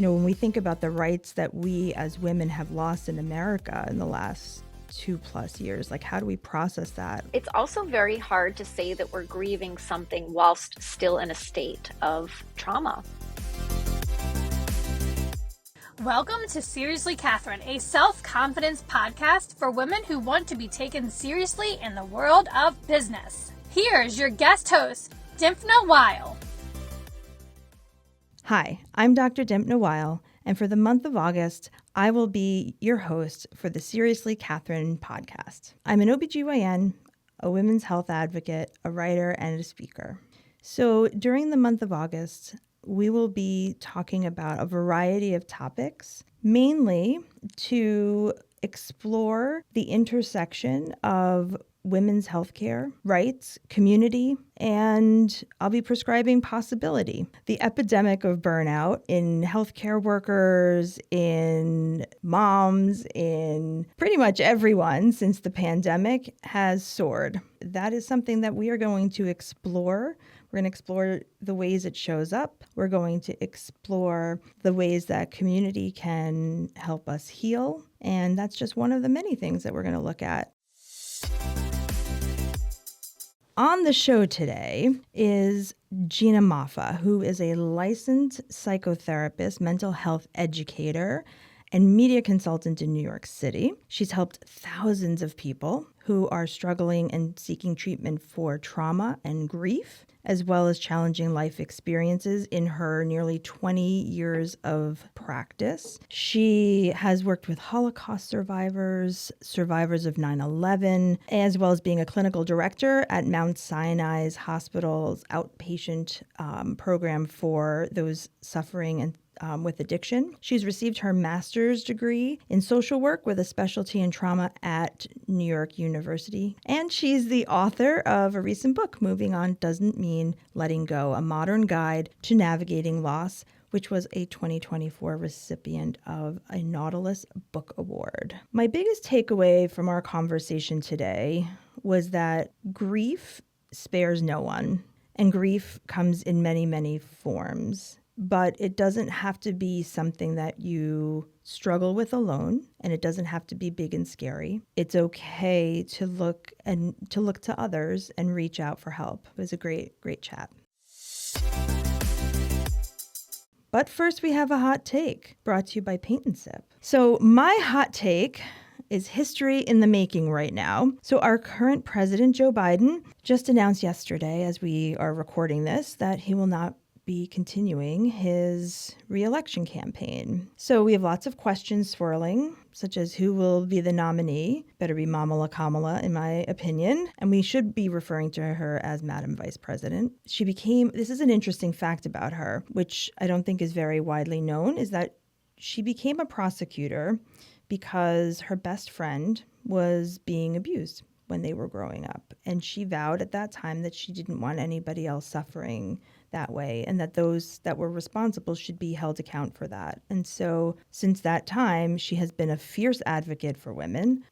When we think about the rights that we as women have lost in America in the last 2+ years, how do we process that? It's also very hard to say that we're grieving something whilst still in a state of trauma. Welcome to Seriously Catherine, a self-confidence podcast for women who want to be taken seriously in the world of business. Here's your guest host, Dympna Weil. Hi, I'm Dr. Dympna Weil, and for the month of August, I will be your host for the Seriously Catherine podcast. I'm an OBGYN, a women's health advocate, a writer, and a speaker. So during the month of August, we will be talking about a variety of topics, mainly to explore the intersection of women's healthcare, rights, community, and I'll be prescribing possibility. The epidemic of burnout in healthcare workers, in moms, in pretty much everyone since the pandemic has soared. That is something that we are going to explore. We're going to explore the ways it shows up. We're going to explore the ways that community can help us heal. And that's just one of the many things that we're going to look at. On the show today is Gina Moffa, who is a licensed psychotherapist, mental health educator, and media consultant in New York City. She's helped thousands of people who are struggling and seeking treatment for trauma and grief, as well as challenging life experiences in her nearly 20 years of practice. She has worked with Holocaust survivors, survivors of 9/11, as well as being a clinical director at Mount Sinai's hospital's outpatient program for those suffering and with addiction. She's received her master's degree in social work with a specialty in trauma at New York University. And she's the author of a recent book, Moving On Doesn't Mean Letting Go, a modern guide to navigating loss, which was a 2024 recipient of a Nautilus Book Award. My biggest takeaway from our conversation today was that grief spares no one, and grief comes in many, many forms. But it doesn't have to be something that you struggle with alone, and it doesn't have to be big and scary. It's okay to look to others and reach out for help. It was a great chat. But first, we have a hot take brought to you by Paint and Sip. So my hot take is history in the making right now. So our current president, Joe Biden, just announced yesterday, as we are recording this, that he will not be continuing his re-election campaign. So we have lots of questions swirling, such as who will be the nominee. Better be Mamala Kamala, in my opinion. And we should be referring to her as Madam Vice President. This is an interesting fact about her, which I don't think is very widely known, is that she became a prosecutor because her best friend was being abused when they were growing up. And she vowed at that time that she didn't want anybody else suffering that way, and that those that were responsible should be held account for that. And so since that time, she has been a fierce advocate for women.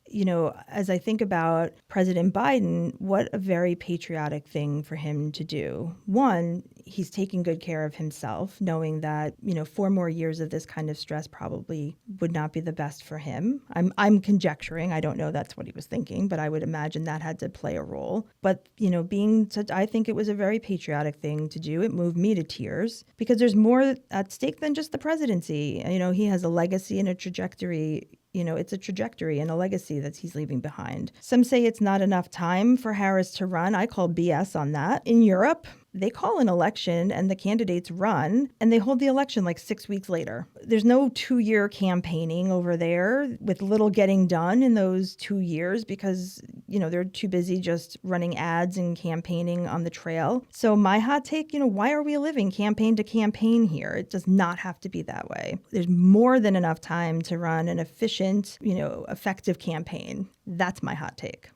As I think about President Biden, what a very patriotic thing for him to do. One, he's taking good care of himself, knowing that, 4 more years of this kind of stress probably would not be the best for him. I'm conjecturing. I don't know that's what he was thinking, but I would imagine that had to play a role. But, I think it was a very patriotic thing to do. It moved me to tears because there's more at stake than just the presidency. He has a legacy and a trajectory. It's a trajectory and a legacy that he's leaving behind. Some say it's not enough time for Harris to run. I call BS on that. In Europe, they call an election and the candidates run and they hold the election 6 weeks later. There's no 2-year campaigning over there with little getting done in those 2 years because, they're too busy just running ads and campaigning on the trail. So my hot take, why are we living campaign to campaign here? It does not have to be that way. There's more than enough time to run an efficient, effective campaign. That's my hot take.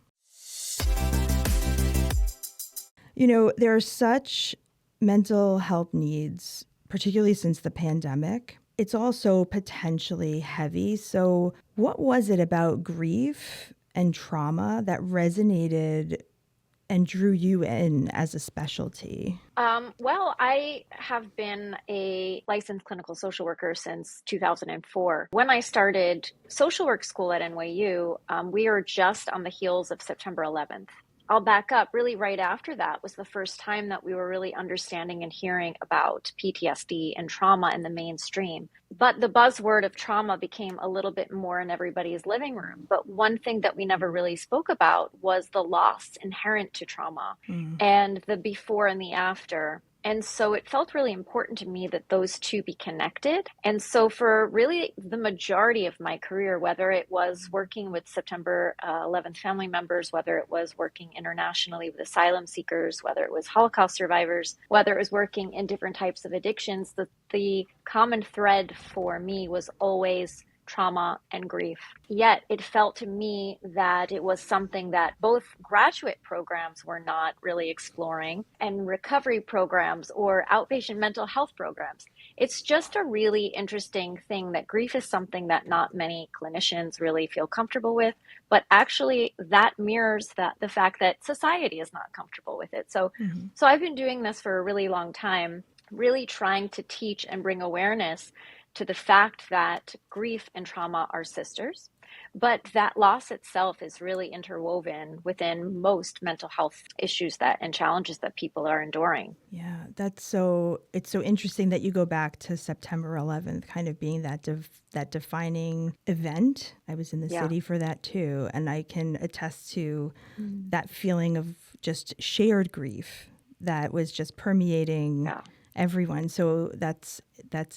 There are such mental health needs, particularly since the pandemic. It's also potentially heavy. So what was it about grief and trauma that resonated and drew you in as a specialty? Well, I have been a licensed clinical social worker since 2004. When I started social work school at NYU, we were just on the heels of September 11th. I'll back up. Really, right after that was the first time that we were really understanding and hearing about PTSD and trauma in the mainstream. But the buzzword of trauma became a little bit more in everybody's living room. But one thing that we never really spoke about was the loss inherent to trauma and the before and the after. And so it felt really important to me that those two be connected. And so for really the majority of my career, whether it was working with September 11th family members, whether it was working internationally with asylum seekers, whether it was Holocaust survivors, whether it was working in different types of addictions, the common thread for me was always trauma and grief. Yet it felt to me that it was something that both graduate programs were not really exploring and recovery programs or outpatient mental health programs. It's just a really interesting thing that grief is something that not many clinicians really feel comfortable with, but actually that mirrors the fact that society is not comfortable with it. So I've been doing this for a really long time, really trying to teach and bring awareness to the fact that grief and trauma are sisters, but that loss itself is really interwoven within most mental health issues and challenges that people are enduring. Yeah, it's so interesting that you go back to September 11th kind of being that defining event. I was in the city for that too, and I can attest to that feeling of just shared grief that was just permeating everyone. So that's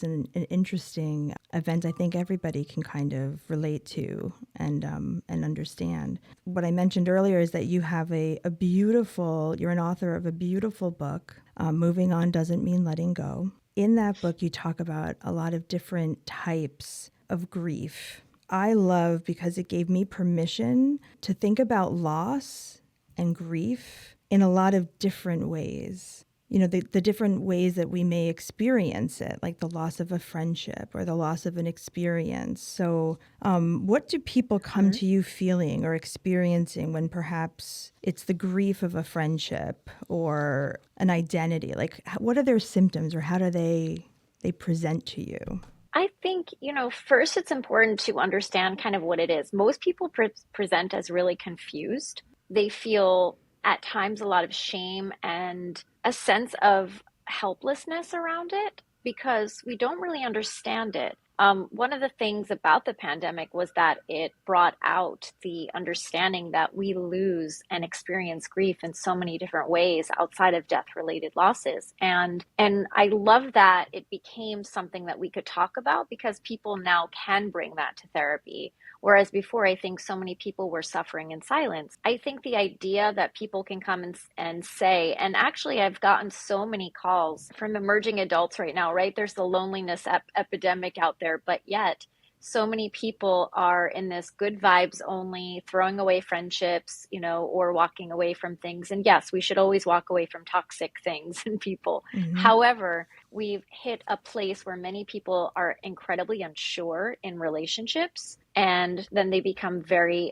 an interesting event I think everybody can kind of relate to and understand. What I mentioned earlier is that you have you're an author of a beautiful book, Moving On Doesn't Mean Letting Go. In that book, you talk about a lot of different types of grief. I love because it gave me permission to think about loss and grief in a lot of different ways. You know, the different ways that we may experience it, like the loss of a friendship or the loss of an experience. So what do people come to you feeling or experiencing when perhaps it's the grief of a friendship or an identity? Like, what are their symptoms or how do they present to you? I think, first it's important to understand kind of what it is. Most people present as really confused. They feel at times a lot of shame and a sense of helplessness around it because we don't really understand it. One of the things about the pandemic was that it brought out the understanding that we lose and experience grief in so many different ways outside of death-related losses. And I love that it became something that we could talk about because people now can bring that to therapy. Whereas before, I think so many people were suffering in silence. I think the idea that people can come and say, and actually I've gotten so many calls from emerging adults right now, right? There's the loneliness epidemic out there, but yet so many people are in this good vibes only, throwing away friendships, or walking away from things. And yes, we should always walk away from toxic things and people. However, we've hit a place where many people are incredibly unsure in relationships. And then they become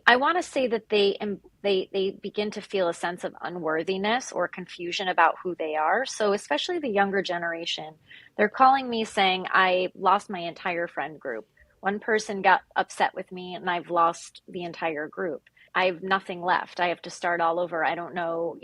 I want to say that they begin to feel a sense of unworthiness or confusion about who they are. So especially the younger generation, they're calling me saying, I lost my entire friend group. One person got upset with me and I've lost the entire group. I have nothing left. I have to start all over. I don't know,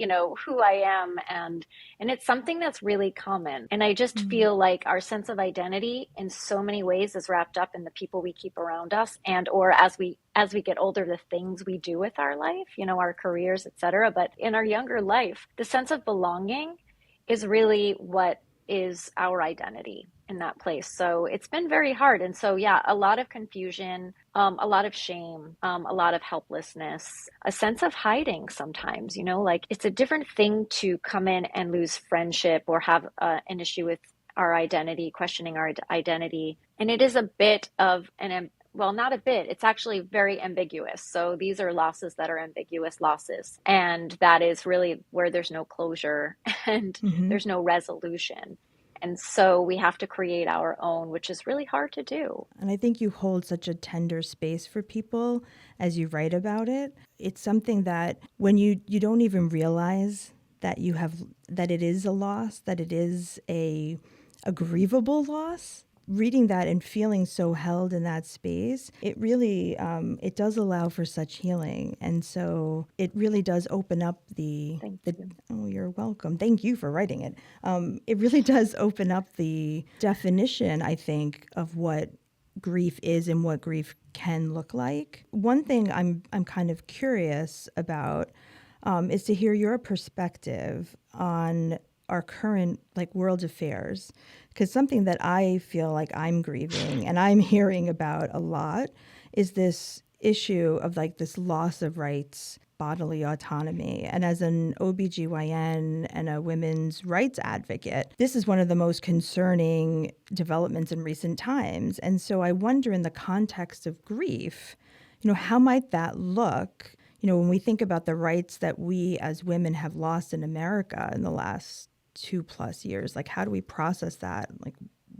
who I am. And it's something that's really common. And I just feel like our sense of identity in so many ways is wrapped up in the people we keep around us or as we get older, the things we do with our life, our careers, etc. But in our younger life, the sense of belonging is really what is our identity in that place. So it's been very hard. And so, a lot of confusion, a lot of shame, a lot of helplessness, a sense of hiding sometimes, like it's a different thing to come in and lose friendship or have an issue with our identity, questioning our identity. And it is a bit of not a bit, it's actually very ambiguous. So these are losses that are ambiguous losses. And that is really where there's no closure and there's no resolution. And so we have to create our own, which is really hard to do. And I think you hold such a tender space for people as you write about it. It's something that when you don't even realize that that it is a loss, that it is a grievable loss. Reading that and feeling so held in that space, it really, it does allow for such healing. And so it really does open up Thank you. Oh, you're welcome. Thank you for writing it. It really does open up the definition, I think, of what grief is and what grief can look like. One thing I'm kind of curious about is to hear your perspective on our current world affairs, because something that I feel like I'm grieving and I'm hearing about a lot is this issue of this loss of rights, bodily autonomy. And as an OBGYN and a women's rights advocate, this is one of the most concerning developments in recent times. And so I wonder, in the context of grief, how might that look? When we think about the rights that we as women have lost in America in the last 2+ years, how do we process that?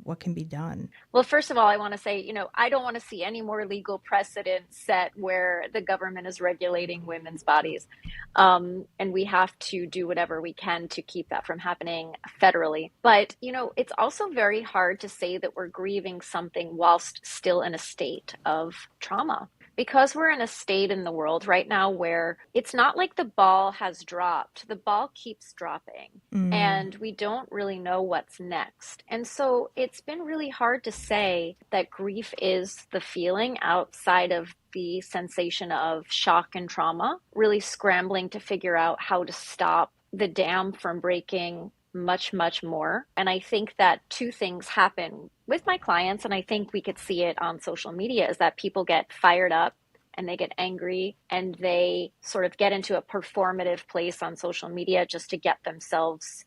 What can be done? Well, first of all, I want to say, I don't want to see any more legal precedent set where the government is regulating women's bodies. And we have to do whatever we can to keep that from happening federally. But, it's also very hard to say that we're grieving something whilst still in a state of trauma. Because we're in a state in the world right now where it's not like the ball has dropped. The ball keeps dropping and we don't really know what's next. And so it's been really hard to say that grief is the feeling outside of the sensation of shock and trauma, really scrambling to figure out how to stop the dam from breaking much, much more. And I think that two things happen with my clients, and I think we could see it on social media, is that people get fired up and they get angry and they sort of get into a performative place on social media just to get themselves,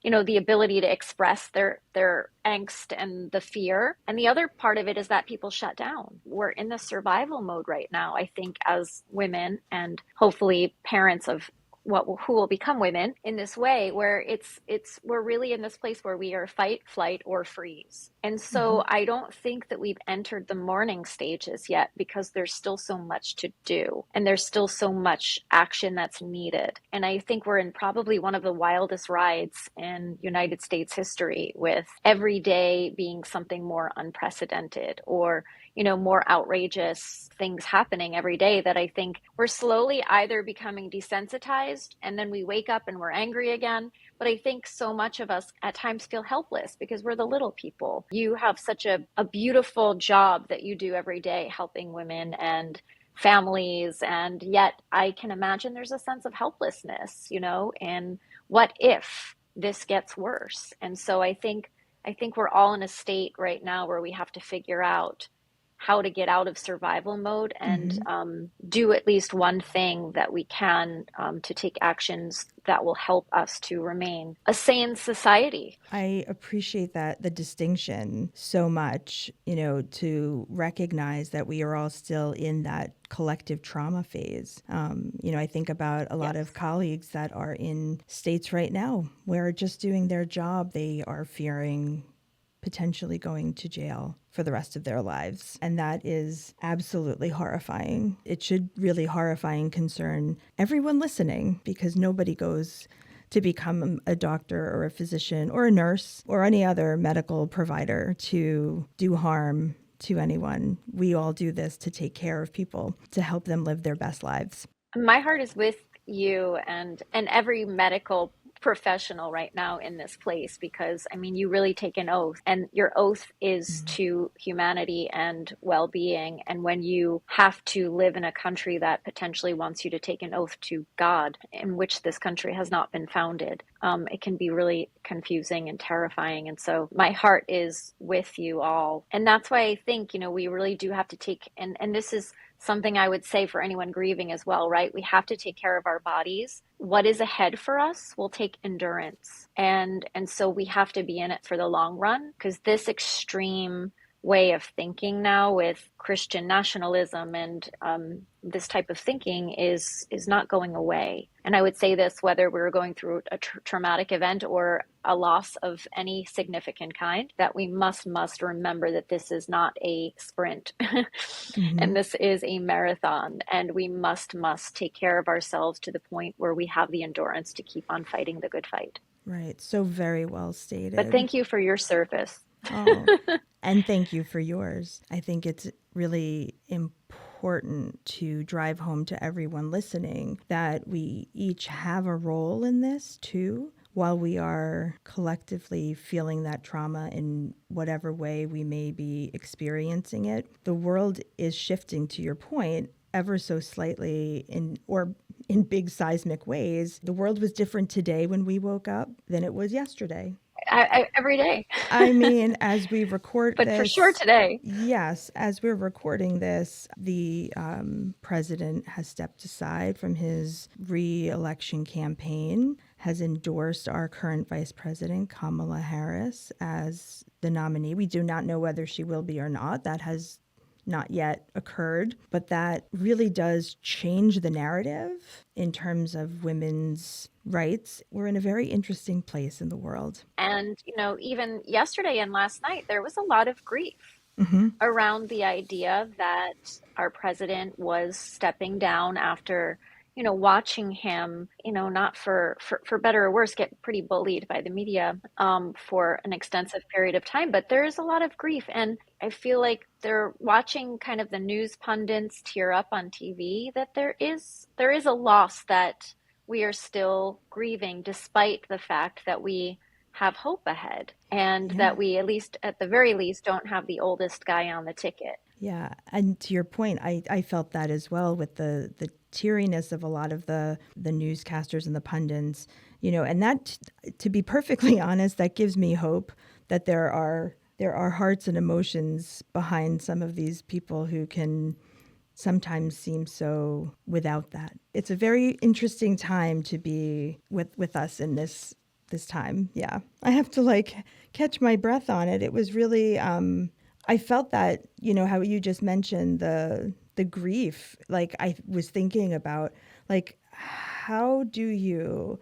the ability to express their angst and the fear. And the other part of it is that people shut down. We're in the survival mode right now, I think, as women and hopefully parents of who will become women in this way, where we're really in this place where we are fight, flight, or freeze. And so I don't think that we've entered the mourning stages yet, because there's still so much to do and there's still so much action that's needed. And I think we're in probably one of the wildest rides in United States history, with every day being something more unprecedented or more outrageous things happening every day, that I think we're slowly either becoming desensitized and then we wake up and we're angry again. But I think so much of us at times feel helpless because we're the little people. You have such a beautiful job that you do every day, helping women and families. And yet I can imagine there's a sense of helplessness, and what if this gets worse? And so I think we're all in a state right now where we have to figure out how to get out of survival mode and do at least one thing that we can to take actions that will help us to remain a sane society. I appreciate the distinction so much, to recognize that we are all still in that collective trauma phase. I think about a lot of colleagues that are in states right now where just doing their job, they are fearing potentially going to jail for the rest of their lives. And that is absolutely horrifying. It should really horrifying concern everyone listening, because nobody goes to become a doctor or a physician or a nurse or any other medical provider to do harm to anyone. We all do this to take care of people, to help them live their best lives. My heart is with you and every medical professional right now in this place, because you really take an oath, and your oath is to humanity and well-being. And when you have to live in a country that potentially wants you to take an oath to God, in which this country has not been founded, it can be really confusing and terrifying. And so my heart is with you all. And that's why I think, we really do have to take, and this is something I would say for anyone grieving as well, right? We have to take care of our bodies. What is ahead for us will take endurance. And so we have to be in it for the long run, because this extreme way of thinking now with Christian nationalism and this type of thinking is not going away. And I would say this, whether we're going through a traumatic event or a loss of any significant kind, that we must remember that this is not a sprint Mm-hmm. and this is a marathon, and we must take care of ourselves to the point where we have the endurance to keep on fighting the good fight. Right. So very well But stated. thank you for your service. Oh, and thank you for yours. I think it's really important to drive home to everyone listening that we each have a role in this too. While we are collectively feeling that trauma in whatever way we may be experiencing it, the world is shifting, to your point, ever so slightly in big seismic ways. The world was different today when we woke up than it was yesterday. Every day. I mean, as we record But for sure this, today. yes, as we're recording this, the president has stepped aside from his re-election campaign, has endorsed our current vice president, Kamala Harris, as the nominee. We do not know whether she will be or not. That has not yet occurred, but that really does change the narrative in terms of women's rights. We're in a very interesting place in the world. And, even yesterday and last night, there was a lot of grief around the idea that our president was stepping down after, watching him, not for better or worse, get pretty bullied by the media for an extensive period of time. But there is a lot of grief. And I feel like they're watching kind of the news pundits tear up on TV, that there is a loss that we are still grieving, despite the fact that we have hope ahead, and that we, at the very least, don't have the oldest guy on the ticket. Yeah. And to your point, I felt that as well with the teariness of a lot of the newscasters and the pundits, and that, to be perfectly honest, that gives me hope that there are hearts and emotions behind some of these people who can sometimes seem so without that. It's a very interesting time to be with us in this time. Yeah. I have to catch my breath on it. It was really, I felt that, how you just mentioned the grief. I was thinking about, how do you,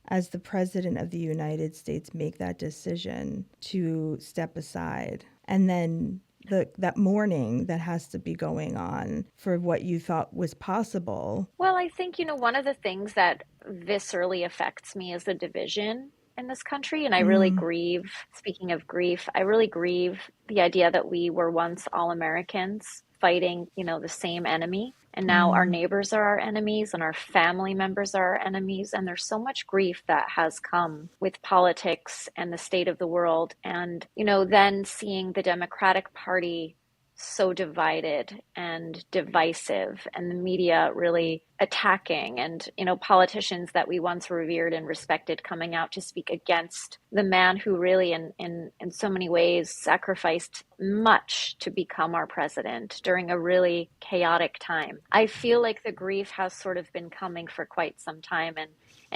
as the president of the United States, make that decision to step aside? And then that mourning that has to be going on for what you thought was possible. Well, I think, one of the things that viscerally affects me is the division in this country. And I really grieve, speaking of grief, I really grieve the idea that we were once all Americans fighting, the same enemy. And now our neighbors are our enemies and our family members are our enemies. And there's so much grief that has come with politics and the state of the world. And, then seeing the Democratic Party so divided and divisive, and the media really attacking, and politicians that we once revered and respected coming out to speak against the man who really in so many ways sacrificed much to become our president during a really chaotic time. I feel like the grief has sort of been coming for quite some time, and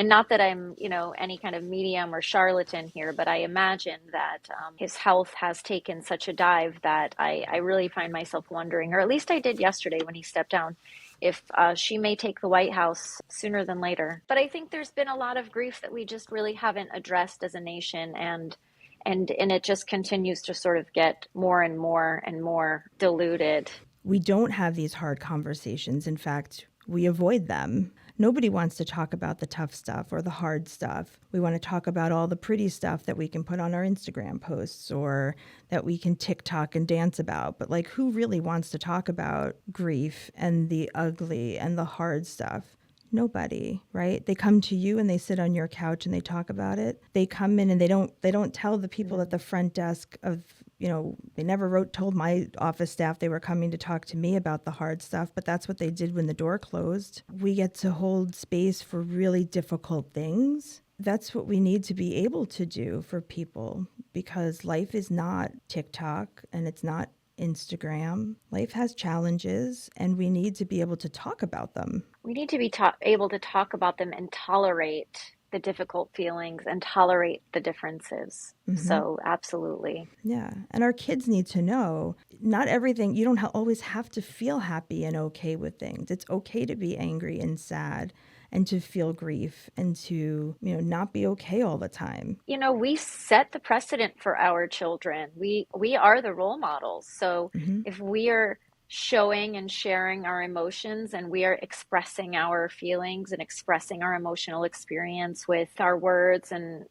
not that I'm, any kind of medium or charlatan here, but I imagine that his health has taken such a dive that I really find myself wondering, or at least I did yesterday when he stepped down, if she may take the White House sooner than later. But I think there's been a lot of grief that we just really haven't addressed as a nation, and it just continues to sort of get more and more and more diluted. We don't have these hard conversations. In fact, we avoid them. Nobody wants to talk about the tough stuff or the hard stuff. We want to talk about all the pretty stuff that we can put on our Instagram posts or that we can TikTok and dance about. But who really wants to talk about grief and the ugly and the hard stuff? Nobody, right? They come to you and they sit on your couch and they talk about it. They come in and they don't tell the people at the front desk of, they never told my office staff they were coming to talk to me about the hard stuff, but that's what they did when the door closed. We get to hold space for really difficult things. That's what we need to be able to do for people, because life is not TikTok and it's not Instagram. Life has challenges, and we need to be able to talk about them. We need to be able to talk about them and tolerate the difficult feelings and tolerate the differences. So absolutely. Yeah. And our kids need to know not everything, you don't always have to feel happy and okay with things. It's okay to be angry and sad and to feel grief and to, not be okay all the time. We set the precedent for our children. We are the role models. So if we are showing and sharing our emotions and we are expressing our feelings and expressing our emotional experience with our words and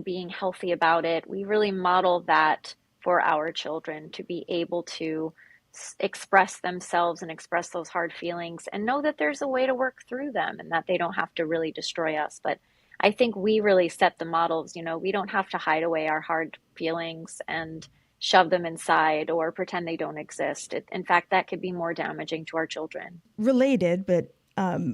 being healthy about it, we really model that for our children to be able to express themselves and express those hard feelings and know that there's a way to work through them and that they don't have to really destroy us. But I think we really set the models. We don't have to hide away our hard feelings and shove them inside or pretend they don't exist. In fact, that could be more damaging to our children. Related, but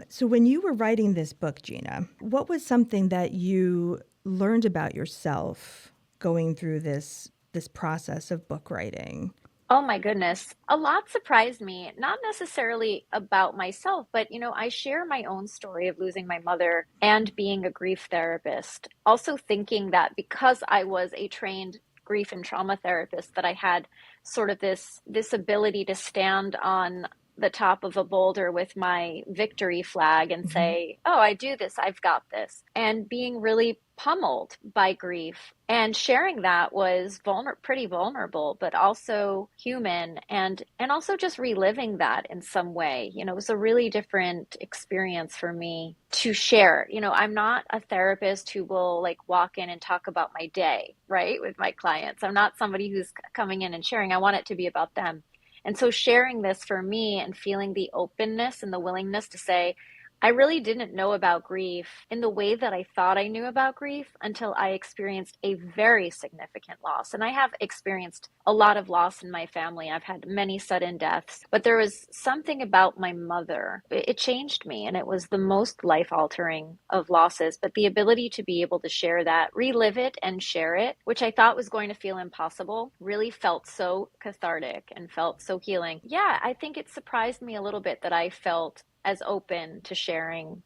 so when you were writing this book, Gina, what was something that you learned about yourself going through this process of book writing? Oh my goodness. A lot surprised me, not necessarily about myself, but I share my own story of losing my mother and being a grief therapist. Also thinking that because I was a trained grief and trauma therapist, that I had sort of this ability to stand on the top of a boulder with my victory flag and say, oh, I do this, I've got this. And being really pummeled by grief and sharing that was pretty vulnerable, but also human, and also just reliving that in some way. It was a really different experience for me to share. I'm not a therapist who will walk in and talk about my day, right, with my clients. I'm not somebody who's coming in and sharing. I want it to be about them. And so sharing this for me and feeling the openness and the willingness to say, I really didn't know about grief in the way that I thought I knew about grief until I experienced a very significant loss. And I have experienced a lot of loss in my family. I've had many sudden deaths, but there was something about my mother. It changed me, and it was the most life-altering of losses. But the ability to be able to share that, relive it and share it, which I thought was going to feel impossible, really felt so cathartic and felt so healing. Yeah, I think it surprised me a little bit that I felt as open to sharing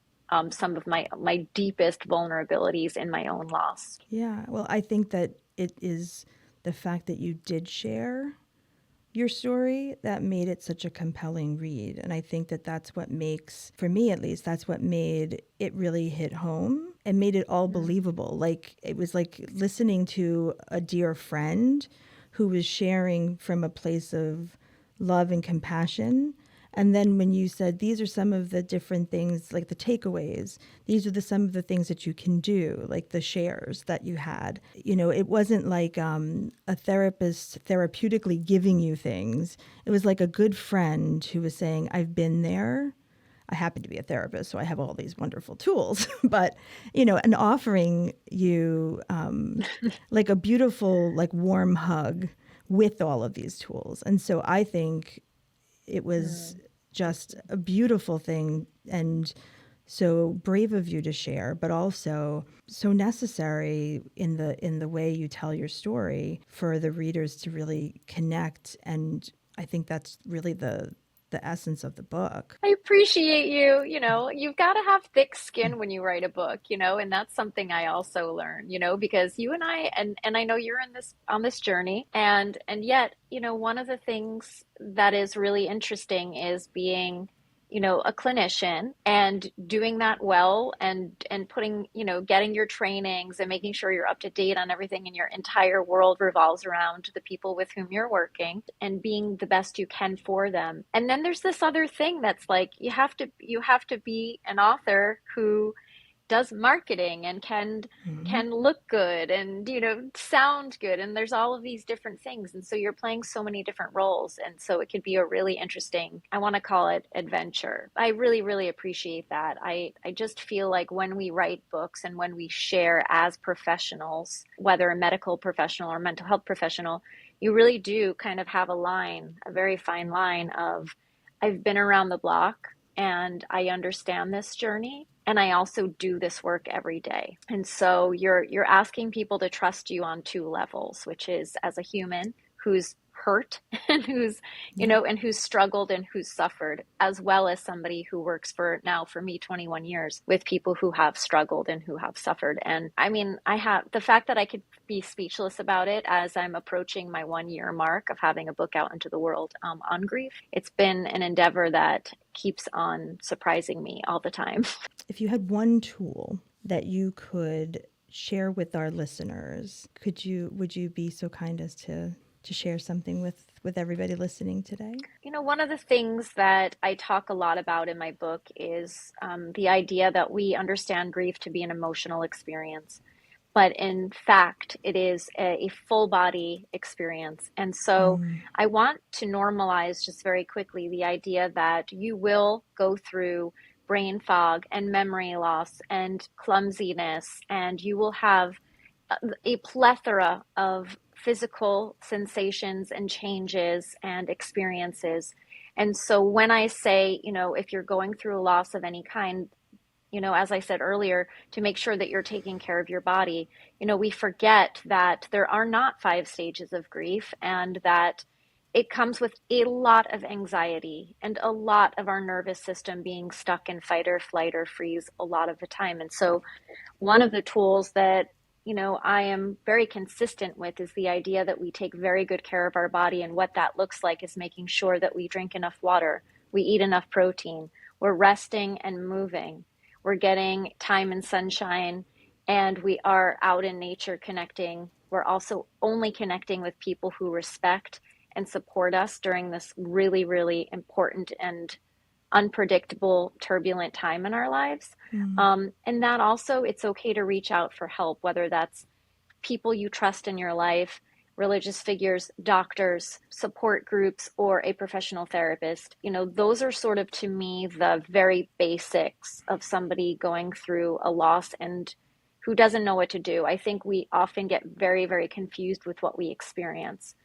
some of my deepest vulnerabilities in my own loss. Yeah, well, I think that it is the fact that you did share your story that made it such a compelling read. And I think that that's what makes, for me at least, that's what made it really hit home and made it all believable. Like it was like listening to a dear friend who was sharing from a place of love and compassion. And then when you said, these are some of the different things, like the takeaways, these are some of the things that you can do, like the shares that you had. It wasn't like a therapist therapeutically giving you things. It was like a good friend who was saying, I've been there. I happen to be a therapist, so I have all these wonderful tools. But, and offering you like a beautiful, like warm hug with all of these tools. And so I think it was just a beautiful thing and so brave of you to share, but also so necessary in the way you tell your story for the readers to really connect. And I think that's really the essence of the book. I appreciate you. You've got to have thick skin when you write a book, and that's something I also learned, because you and I, and I know you're on this journey, and yet, one of the things that is really interesting is being, a clinician and doing that well and putting, getting your trainings and making sure you're up to date on everything, and your entire world revolves around the people with whom you're working and being the best you can for them. And then there's this other thing that's like, you have to be an author who does marketing and can look good and sound good, and there's all of these different things, and so you're playing so many different roles, and so it could be a really interesting, I want to call it, adventure. I really, really appreciate that. I just feel like when we write books and when we share as professionals, whether a medical professional or mental health professional, you really do kind of have a very fine line of, I've been around the block and I understand this journey, and I also do this work every day. And so you're asking people to trust you on two levels, which is as a human who's hurt and who's, and who's struggled and who's suffered, as well as somebody who works for me 21 years with people who have struggled and who have suffered. And I mean, I have the fact that I could be speechless about it as I'm approaching my 1 year mark of having a book out into the world on grief. It's been an endeavor that keeps on surprising me all the time. If you had one tool that you could share with our listeners, would you be so kind as to share something with everybody listening today? One of the things that I talk a lot about in my book is the idea that we understand grief to be an emotional experience, but in fact, it is a full body experience. And so I want to normalize just very quickly the idea that you will go through brain fog and memory loss and clumsiness, and you will have a plethora of physical sensations and changes and experiences. And so when I say, if you're going through a loss of any kind, as I said earlier, to make sure that you're taking care of your body, we forget that there are not 5 stages of grief, and that it comes with a lot of anxiety and a lot of our nervous system being stuck in fight or flight or freeze a lot of the time. And so one of the tools that I am very consistent with is the idea that we take very good care of our body. And what that looks like is making sure that we drink enough water, we eat enough protein, we're resting and moving, we're getting time and sunshine, and we are out in nature connecting. We're also only connecting with people who respect and support us during this really, really important and unpredictable, turbulent time in our lives. And that also, it's okay to reach out for help, whether that's people you trust in your life, religious figures, doctors, support groups, or a professional therapist. Those are sort of, to me, the very basics of somebody going through a loss and who doesn't know what to do. I think we often get very, very confused with what we experience.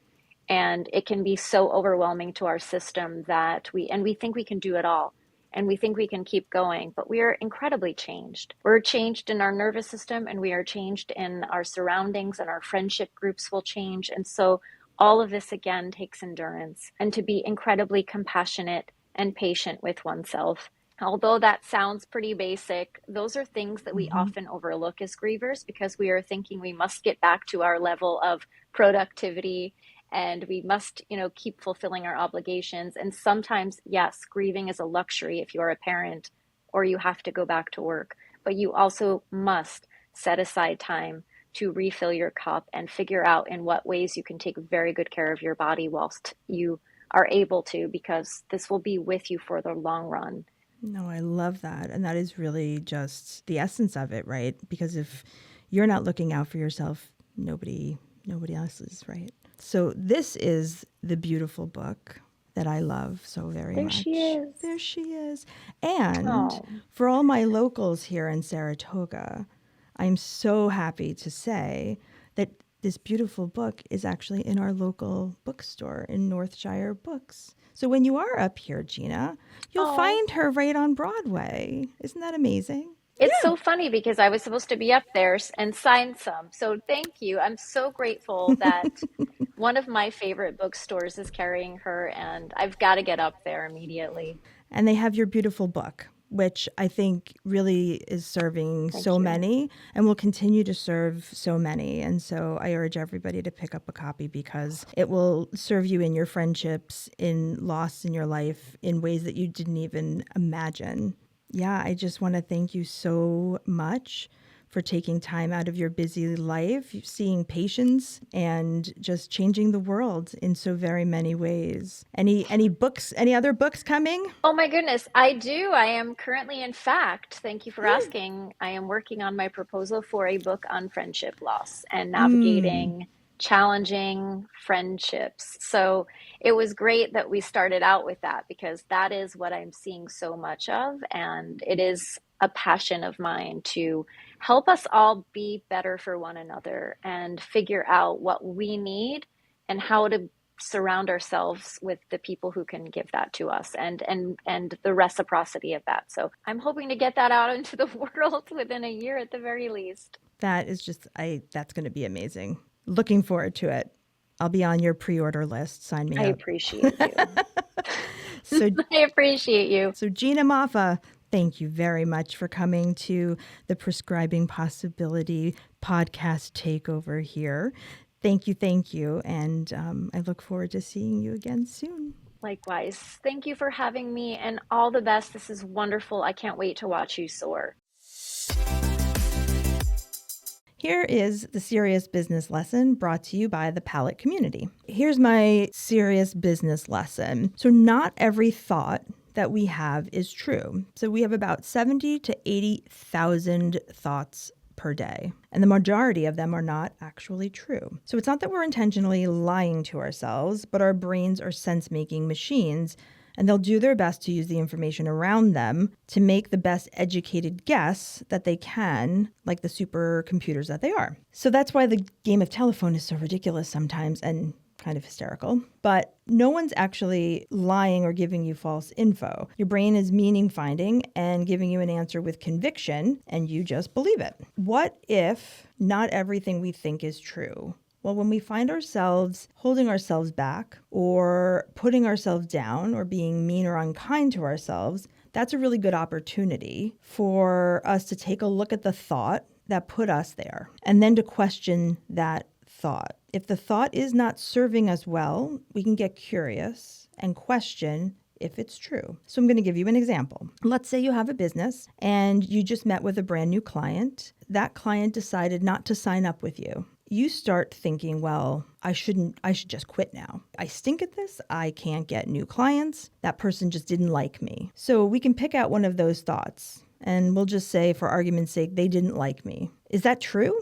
And it can be so overwhelming to our system that we think we can do it all, and we think we can keep going, but we are incredibly changed. We're changed in our nervous system, and we are changed in our surroundings, and our friendship groups will change. And so all of this, again, takes endurance, and to be incredibly compassionate and patient with oneself. Although that sounds pretty basic, those are things that we often overlook as grievers, because we are thinking we must get back to our level of productivity and we must, keep fulfilling our obligations. And sometimes, yes, grieving is a luxury if you're a parent or you have to go back to work, but you also must set aside time to refill your cup and figure out in what ways you can take very good care of your body whilst you are able to, because this will be with you for the long run. No, I love that. And that is really just the essence of it, right? Because if you're not looking out for yourself, nobody else is, right? So this is the beautiful book that I love so very much. There she is. And for all my locals here in Saratoga, I'm so happy to say that this beautiful book is actually in our local bookstore in Northshire Books. So when you are up here, Gina, you'll find her right on Broadway. Isn't that amazing? It's so funny because I was supposed to be up there and sign some. So thank you. I'm so grateful that one of my favorite bookstores is carrying her, and I've got to get up there immediately. And they have your beautiful book, which I think really is serving so many and will continue to serve so many. And so I urge everybody to pick up a copy because it will serve you in your friendships, in loss in your life, in ways that you didn't even imagine. Yeah, I just want to thank you so much for taking time out of your busy life, seeing patients, and just changing the world in so very many ways. Any books, any other books coming? Oh my goodness, I do. I am currently, in fact, thank you for asking, I am working on my proposal for a book on friendship loss and navigating challenging friendships. So it was great that we started out with that because that is what I'm seeing so much of. And it is a passion of mine to help us all be better for one another and figure out what we need and how to surround ourselves with the people who can give that to us and the reciprocity of that. So I'm hoping to get that out into the world within a year at the very least. That is just, that's going to be amazing. Looking forward to it. I'll be on your pre-order list. Sign me I up. appreciate you. So, I appreciate you. so Gina Moffa, thank you very much for coming to the Prescribing Possibility podcast takeover here. Thank you, thank you. And I look forward to seeing you again soon. Likewise. Thank you for having me, and all the best. This is wonderful. I can't wait to watch you soar. Here is the Serious Business Lesson brought to you by the Palette community. Here's my serious business lesson. So not every thought that we have is true. So we have about 70 to 80,000 thoughts per day, and the majority of them are not actually true. So it's not that we're intentionally lying to ourselves, but our brains are sense-making machines, and they'll do their best to use the information around them to make the best educated guess that they can, like the supercomputers that they are. So that's why the game of telephone is so ridiculous sometimes and kind of hysterical. But no one's actually lying or giving you false info. Your brain is meaning finding and giving you an answer with conviction, and you just believe it. What if not everything we think is true? Well, when we find ourselves holding ourselves back or putting ourselves down or being mean or unkind to ourselves, that's a really good opportunity for us to take a look at the thought that put us there and then to question that thought. If the thought is not serving us well, we can get curious and question if it's true. So I'm going to give you an example. Let's say you have a business and you just met with a brand new client. That client decided not to sign up with you. You start thinking, well, I should just quit now. I stink at this. I can't get new clients. That person just didn't like me. So we can pick out one of those thoughts and we'll just say, for argument's sake, they didn't like me. Is that true?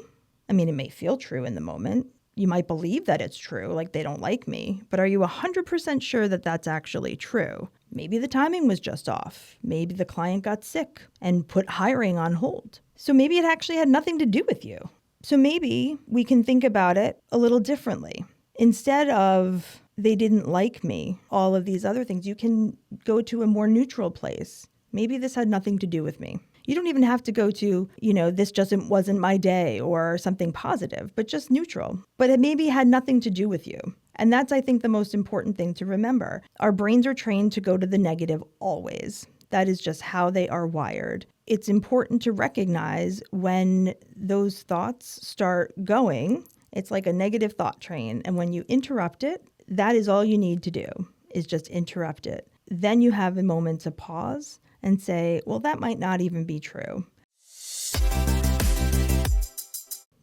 I mean, it may feel true in the moment. You might believe that it's true, like they don't like me, but are you 100% sure that that's actually true? Maybe the timing was just off. Maybe the client got sick and put hiring on hold. So maybe it actually had nothing to do with you. So maybe we can think about it a little differently. Instead of they didn't like me, all of these other things, you can go to a more neutral place. Maybe this had nothing to do with me. You don't even have to go to, this just wasn't my day or something positive, but just neutral. But it maybe had nothing to do with you. And that's, I think, the most important thing to remember. Our brains are trained to go to the negative always. That is just how they are wired. It's important to recognize when those thoughts start going. It's like a negative thought train. And when you interrupt it, that is all you need to do, is just interrupt it. Then you have a moment to pause and say, well, that might not even be true.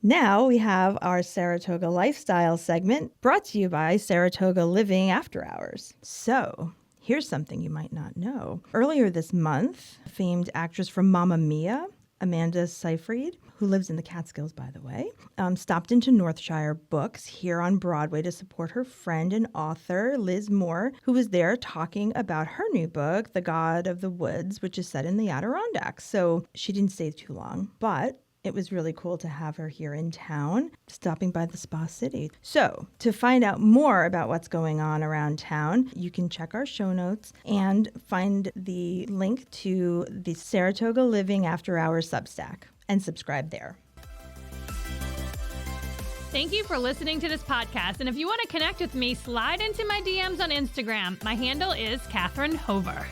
Now we have our Saratoga Lifestyle segment brought to you by Saratoga Living After Hours. So here's something you might not know. Earlier this month, famed actress from Mamma Mia, Amanda Seyfried, who lives in the Catskills, by the way, stopped into Northshire Books here on Broadway to support her friend and author, Liz Moore, who was there talking about her new book, The God of the Woods, which is set in the Adirondacks. So she didn't stay too long, but it was really cool to have her here in town, stopping by the Spa City. So to find out more about what's going on around town, you can check our show notes and find the link to the Saratoga Living After Hours Substack and subscribe there. Thank you for listening to this podcast. And if you want to connect with me, slide into my DMs on Instagram. My handle is Catherine Hover.